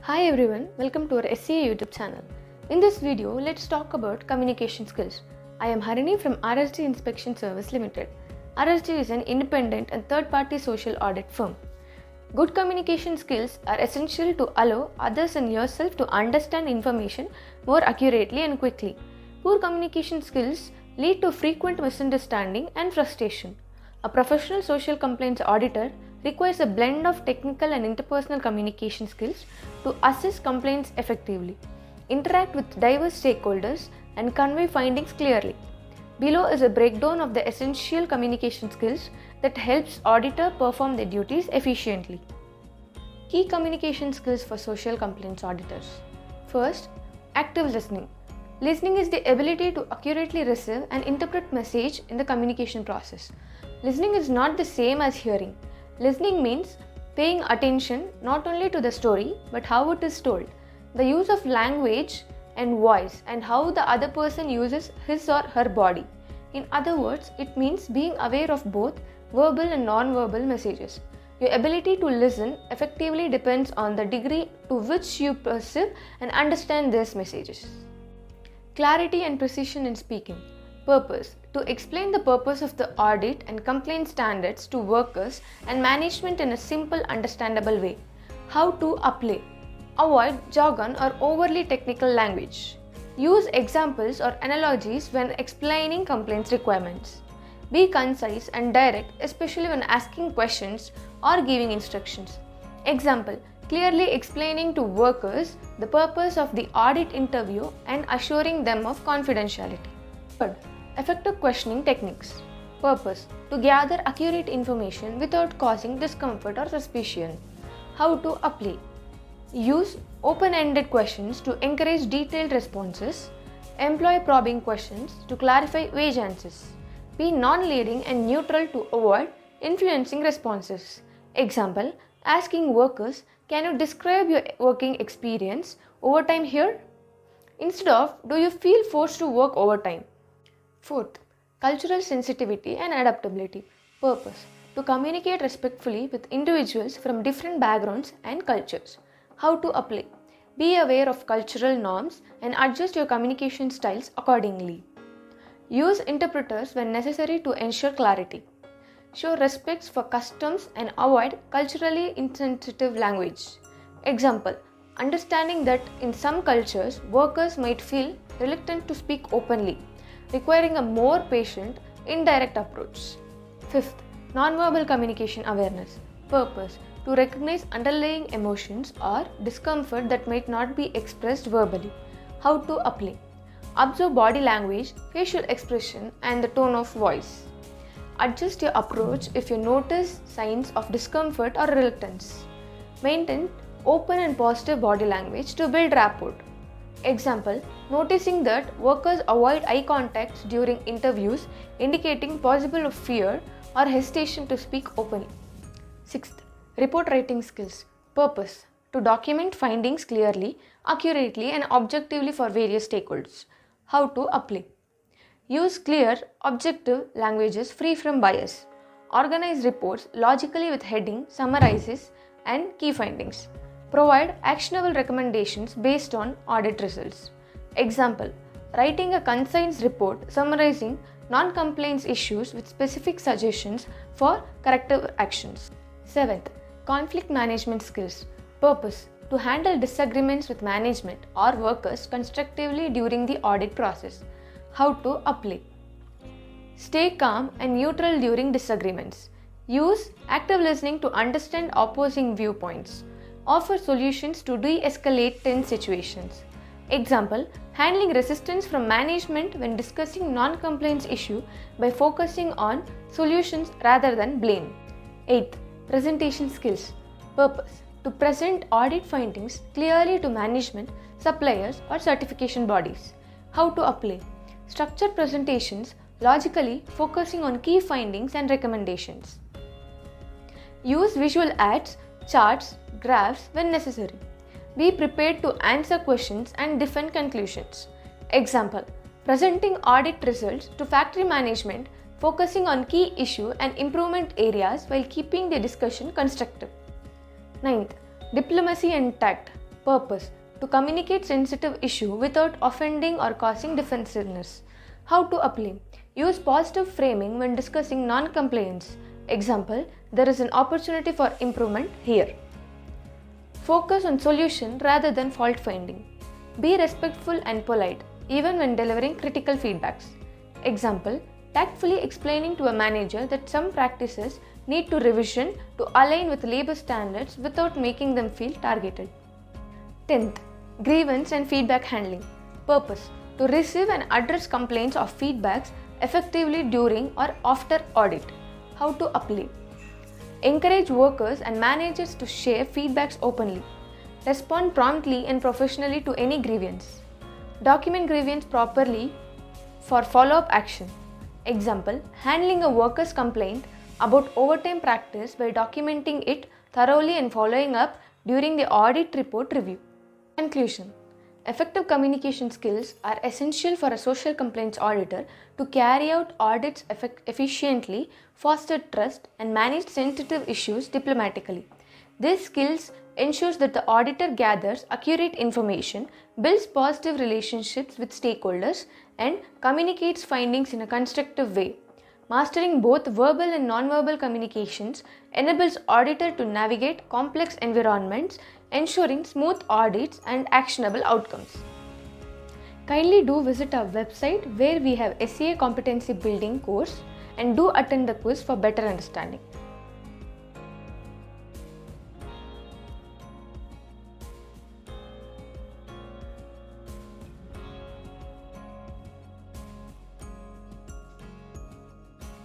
Hi everyone, welcome to our SCA YouTube channel. In this video, let's talk about communication skills. I am Harini from RSG Inspection Service Limited. RSG is an independent and third-party social audit firm. Good communication skills are essential to allow others and yourself to understand information more accurately and quickly. Poor communication skills lead to frequent misunderstanding and frustration. A professional social complaints auditor requires a blend of technical and interpersonal communication skills to assess complaints effectively, interact with diverse stakeholders, and convey findings clearly. Below is a breakdown of the essential communication skills that helps auditor perform their duties efficiently. Key communication skills for social complaints auditors. First, active listening. Listening is the ability to accurately receive and interpret message in the communication process. Listening is not the same as hearing. Listening means paying attention not only to the story but how it is told, the use of language and voice, and how the other person uses his or her body. In other words, it means being aware of both verbal and non-verbal messages. Your ability to listen effectively depends on the degree to which you perceive and understand these messages. Clarity and precision in speaking. Purpose: to explain the purpose of the audit and complaint standards to workers and management in a simple, understandable way. How to apply: avoid jargon or overly technical language. Use examples or analogies when explaining complaints requirements. Be concise and direct, especially when asking questions or giving instructions. Example: clearly explaining to workers the purpose of the audit interview and assuring them of confidentiality. Third, effective questioning techniques. Purpose: to gather accurate information without causing discomfort or suspicion. How to apply: use open-ended questions to encourage detailed responses. Employ probing questions to clarify vague answers. Be non-leading and neutral to avoid influencing responses. Example: asking workers, "Can you describe your working experience overtime here?" instead of, "Do you feel forced to work overtime?" Fourth, cultural sensitivity and adaptability. Purpose: to communicate respectfully with individuals from different backgrounds and cultures. How to apply: be aware of cultural norms and adjust your communication styles accordingly. Use interpreters when necessary to ensure clarity. Show respect for customs and avoid culturally insensitive language. Example: understanding that in some cultures, workers might feel reluctant to speak openly, requiring a more patient, indirect approach. Fifth, nonverbal communication awareness. Purpose: to recognize underlying emotions or discomfort that might not be expressed verbally. How to apply: observe body language, facial expression, and the tone of voice. Adjust your approach if you notice signs of discomfort or reluctance. Maintain open and positive body language to build rapport. Example: noticing that workers avoid eye contact during interviews, indicating possible fear or hesitation to speak openly. Sixth, report writing skills. Purpose: to document findings clearly, accurately, and objectively for various stakeholders. How to apply: use clear, objective languages free from bias. Organize reports logically with heading, summarizes, and key findings. Provide actionable recommendations based on audit results. Example: writing a concise report summarizing non-compliance issues with specific suggestions for corrective actions. Seventh, conflict management skills. Purpose: to handle disagreements with management or workers constructively during the audit process. How to apply: stay calm and neutral during disagreements. Use active listening to understand opposing viewpoints. Offer solutions to de-escalate tense situations. Example: handling resistance from management when discussing non-compliance issue by focusing on solutions rather than blame. Eighth, presentation skills. Purpose: to present audit findings clearly to management, suppliers, or certification bodies. How to apply: structure presentations logically, focusing on key findings and recommendations. Use visual aids, charts, graphs when necessary. Be prepared to answer questions and defend conclusions. Example: presenting audit results to factory management, focusing on key issue and improvement areas while keeping the discussion constructive. Ninth, diplomacy and tact. Purpose: to communicate sensitive issue without offending or causing defensiveness. How to apply: use positive framing when discussing non-compliance. Example: there is an opportunity for improvement here. Focus on solution rather than fault finding. Be respectful and polite even when delivering critical feedbacks. Example: tactfully explaining to a manager that some practices need to revision to align with labor standards without making them feel targeted. 10th, grievance and feedback handling. Purpose: to receive and address complaints or feedbacks effectively during or after audit. How to apply: encourage workers and managers to share feedbacks openly. Respond promptly and professionally to any grievance. Document grievance properly for follow-up action. Example: handling a worker's complaint about overtime practice by documenting it thoroughly and following up during the audit report review. Conclusion: effective communication skills are essential for a social complaints auditor to carry out audits efficiently, foster trust, and manage sensitive issues diplomatically. These skills ensures that the auditor gathers accurate information, builds positive relationships with stakeholders, and communicates findings in a constructive way. Mastering both verbal and non-verbal communications enables auditor to navigate complex environments, ensuring smooth audits and actionable outcomes. Kindly do visit our website where we have SCA competency building course and do attend the quiz for better understanding.